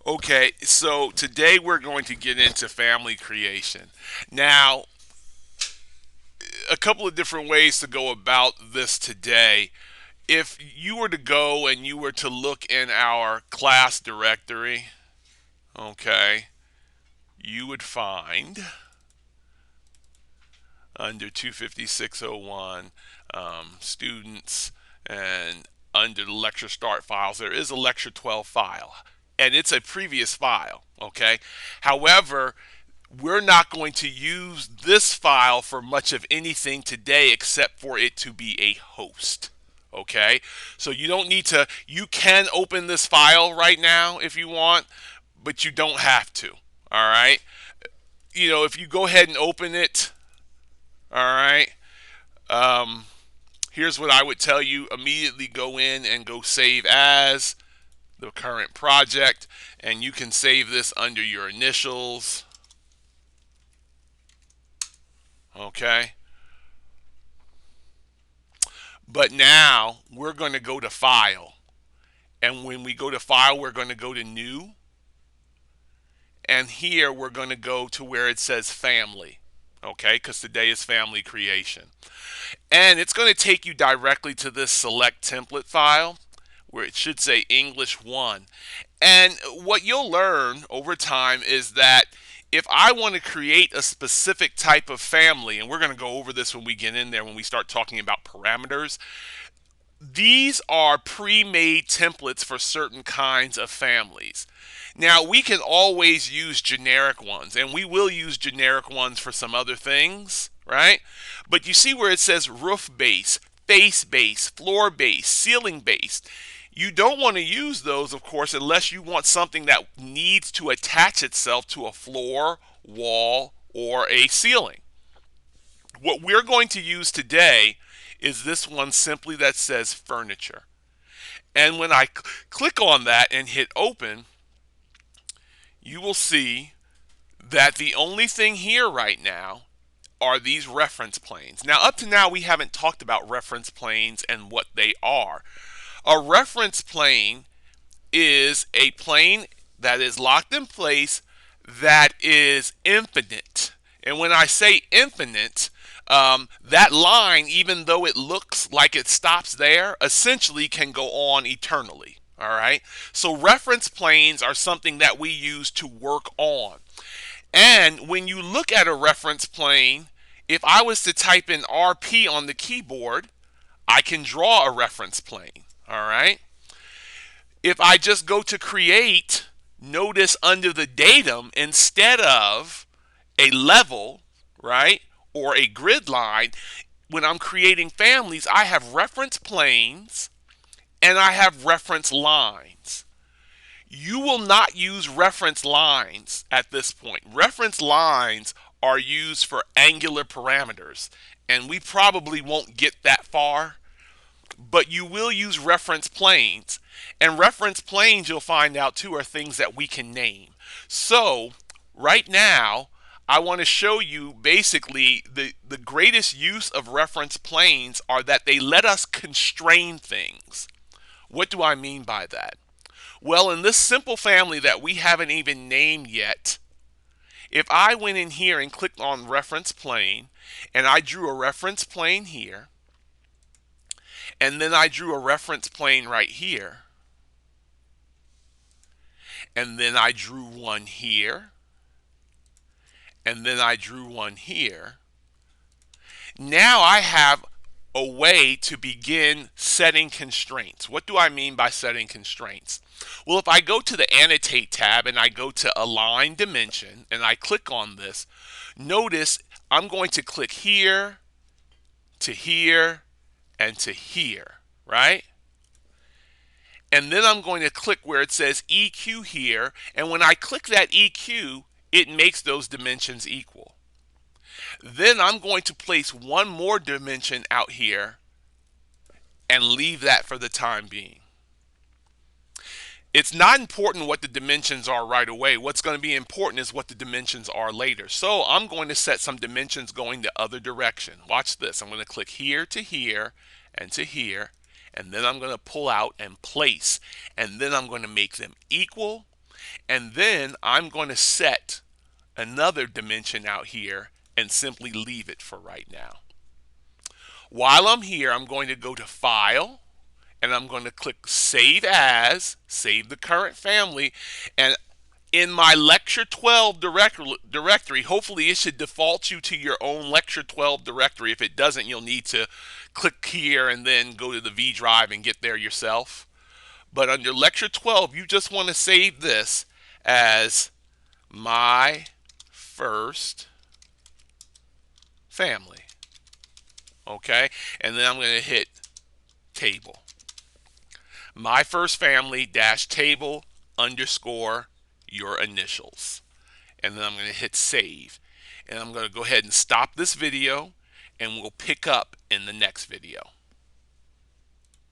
Okay, so today we're going to get into family creation. Now, a couple of different ways to go about this today. If you were to go and you were to look in our class directory, okay, you would find under 25601 students, and under the lecture start files there is a lecture 12 file, and it's a previous file. Okay, however, we're not going to use this file for much of anything today except for it to be a host. Okay, so you don't need to, you can open this file right now if you want, but you don't have to. All right, if you go ahead and open it, all right, um, here's what I would tell you: immediately go in and go save as the current project, and you can save this under your initials. Okay, but now we're going to go to file, and when we go to file we're going to go to new, and here we're going to go to where it says family. Okay, because today is family creation, and it's going to take you directly to this select template file where it should say English 1. And what you'll learn over time is that if I want to create a specific type of family, and we're going to go over this when we get in there, when we start talking about parameters, these are pre-made templates for certain kinds of families. Now, we can always use generic ones, and we will use generic ones for some other things, right? But you see where it says roof base, face base, floor base, ceiling base. You don't want to use those, of course, unless you want something that needs to attach itself to a floor, wall, or a ceiling. What we're going to use today is this one simply that says furniture. And when I click on that and hit open, you will see that the only thing here right now are these reference planes. Now, up to now, we haven't talked about reference planes and what they are. A reference plane is a plane that is locked in place that is infinite. And when I say infinite, that line, even though it looks like it stops there, essentially can go on eternally. All right. So reference planes are something that we use to work on. And when you look at a reference plane, if I was to type in RP on the keyboard, I can draw a reference plane. All right. If I just go to create, notice under the datum, instead of a level, right, or a grid line, when I'm creating families, I have reference planes and I have reference lines. You will not use reference lines at this point. Reference lines are used for angular parameters, and we probably won't get that far, but you will use reference planes. And reference planes, you'll find out too, are things that we can name. So, right now, I want to show you basically the greatest use of reference planes are that they let us constrain things. What do I mean by that? Well, in this simple family that we haven't even named yet, if I went in here and clicked on reference plane, and I drew a reference plane here, and then I drew a reference plane right here, and then I drew one here, and then I drew one here. Now I have a way to begin setting constraints. What do I mean by setting constraints? Well, if I go to the Annotate tab and I go to Align Dimension and I click on this, notice I'm going to click here, to here, and to here, right? And then I'm going to click where it says EQ here, and when I click that EQ, it makes those dimensions equal. Then I'm going to place one more dimension out here and leave that for the time being. It's not important what the dimensions are right away. What's going to be important is what the dimensions are later. So I'm going to set some dimensions going the other direction. Watch this. I'm going to click here to here and to here, and then I'm going to pull out and place, and then I'm going to make them equal, And then I'm going to set another dimension out here and simply leave it for right now. While I'm here, I'm going to go to File, and I'm going to click Save As, save the current family, and in my Lecture 12 directory, hopefully it should default you to your own Lecture 12 directory. If it doesn't, you'll need to click here and then go to the V drive and get there yourself. But under Lecture 12, you just want to save this as my first family. Okay? And then I'm going to hit table. My first family dash table underscore your initials. And then I'm going to hit save. And I'm going to go ahead and stop this video, and we'll pick up in the next video.